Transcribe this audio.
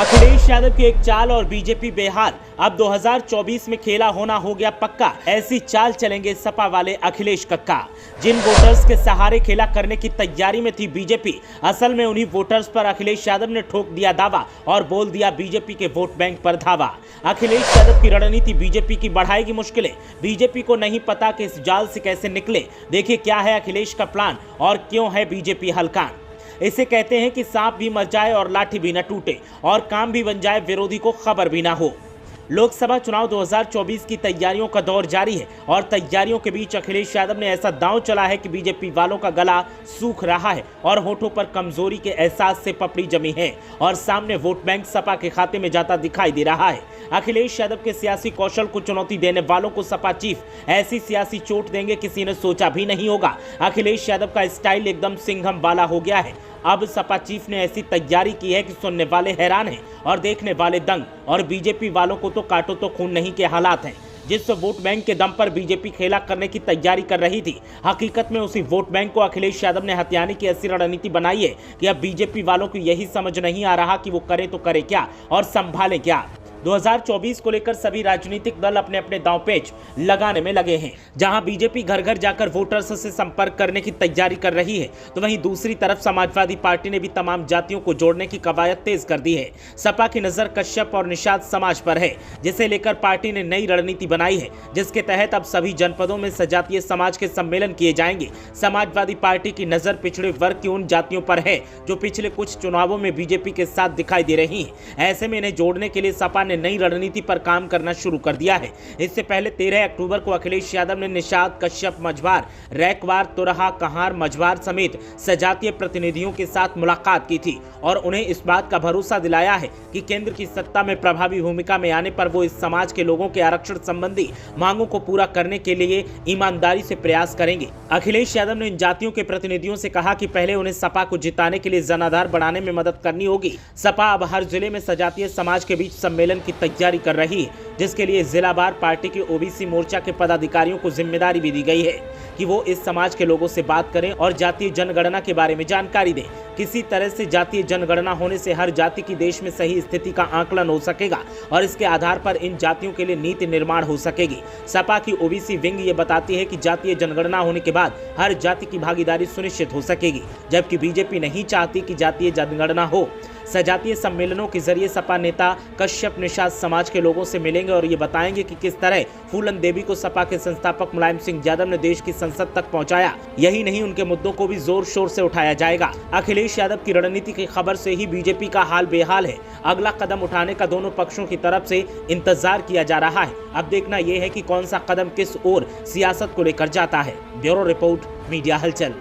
अखिलेश यादव की एक चाल और बीजेपी बेहाल। अब 2024 में खेला होना हो गया पक्का। ऐसी चाल चलेंगे सपा वाले अखिलेश कक्का। जिन वोटर्स के सहारे खेला करने की तैयारी में थी बीजेपी, असल में उन्हीं वोटर्स पर अखिलेश यादव ने ठोक दिया दावा और बोल दिया बीजेपी के वोट बैंक पर धावा। अखिलेश यादव की रणनीति बीजेपी की बढ़ाएगी मुश्किलें। बीजेपी को नहीं पता कि इस जाल से कैसे निकले। देखिए क्या है अखिलेश का प्लान और क्यों है बीजेपी हलकान। इसे कहते हैं कि सांप भी मर जाए और लाठी भी न टूटे और काम भी बन जाए, विरोधी को खबर भी ना हो। लोकसभा चुनाव 2024 की तैयारियों का दौर जारी है और तैयारियों के बीच अखिलेश यादव ने ऐसा दांव चला है कि बीजेपी वालों का गला सूख रहा है और होठों पर कमजोरी के एहसास से पपड़ी जमी है और सामने वोट बैंक सपा के खाते में जाता दिखाई दे रहा है। अखिलेश यादव के सियासी कौशल को चुनौती देने वालों को सपा चीफ ऐसी सियासी चोट देंगे किसी ने सोचा भी नहीं होगा। अखिलेश यादव का स्टाइल एकदम सिंघम वाला हो गया है। अब सपा चीफ ने ऐसी तैयारी की है कि सुनने वाले हैरान हैं और देखने वाले दंग, और बीजेपी वालों को तो काटो तो खून नहीं के हालात हैं। जिस वोट बैंक के दम पर बीजेपी खेला करने की तैयारी कर रही थी, हकीकत में उसी वोट बैंक को अखिलेश यादव ने हथियाने की ऐसी रणनीति बनाई है कि अब बीजेपी वालों को यही समझ नहीं आ रहा कि वो करें तो करे क्या और संभाले क्या। 2024 को लेकर सभी राजनीतिक दल अपने अपने दांव पेच लगाने में लगे हैं। जहां बीजेपी घर घर जाकर वोटर्स से संपर्क करने की तैयारी कर रही है, तो वहीं दूसरी तरफ समाजवादी पार्टी ने भी तमाम जातियों को जोड़ने की कवायद तेज कर दी है। सपा की नजर कश्यप और निषाद समाज पर है, जिसे लेकर पार्टी ने नई रणनीति बनाई है, जिसके तहत अब सभी जनपदों में सजातीय समाज के सम्मेलन किए जाएंगे। समाजवादी पार्टी की नजर पिछड़े वर्ग की उन जातियों पर है जो पिछले कुछ चुनावों में बीजेपी के साथ दिखाई दे रही है। ऐसे में इन्हें जोड़ने के लिए सपा नई रणनीति पर काम करना शुरू कर दिया है। इससे पहले 13 अक्टूबर को अखिलेश यादव ने निषाद, कश्यप, मझवार, रैकवार, तुरहा, कहार, मझवार समेत सजातीय प्रतिनिधियों के साथ मुलाकात की थी और उन्हें इस बात का भरोसा दिलाया है कि केंद्र की सत्ता में प्रभावी भूमिका में आने पर वो इस समाज के लोगों के आरक्षण संबंधी मांगों को पूरा करने के लिए ईमानदारी से प्रयास करेंगे। अखिलेश यादव ने इन जातियों के प्रतिनिधियों से कहा कि पहले उन्हें सपा को जिताने के लिए जनाधार बढ़ाने में मदद करनी होगी। सपा अब हर जिले में सजातीय समाज के बीच सम्मेलन की तैयारी कर रही है, जिसके लिए जिलावार पार्टी के ओबीसी मोर्चा के पदाधिकारियों को जिम्मेदारी भी दी गई है कि वो इस समाज के लोगों से बात करें और जातीय जनगणना के बारे में जानकारी दें। किसी तरह से जातीय जनगणना होने से हर जाति की देश में सही स्थिति का आकलन हो सकेगा और इसके आधार पर इन जातियों के लिए नीति निर्माण हो सकेगी। सपा की ओबीसी विंग ये बताती है कि जातीय जनगणना होने के बाद हर जाति की भागीदारी सुनिश्चित हो सकेगी, जबकि बीजेपी नहीं चाहती कि जातीय जनगणना हो। सजातीय सम्मेलनों के जरिए सपा नेता कश्यप निषाद समाज के लोगों से मिलेंगे और ये बताएंगे कि किस तरह फूलन देवी को सपा के संस्थापक मुलायम सिंह यादव ने देश की संसद तक पहुंचाया। यही नहीं, उनके मुद्दों को भी जोर शोर से उठाया जाएगा। अखिलेश यादव की रणनीति की खबर से ही बीजेपी का हाल बेहाल है। अगला कदम उठाने का दोनों पक्षों की तरफ से इंतजार किया जा रहा है। अब देखना यह है कि कौन सा कदम किस ओर सियासत को लेकर जाता है। ब्यूरो रिपोर्ट, मीडिया हलचल।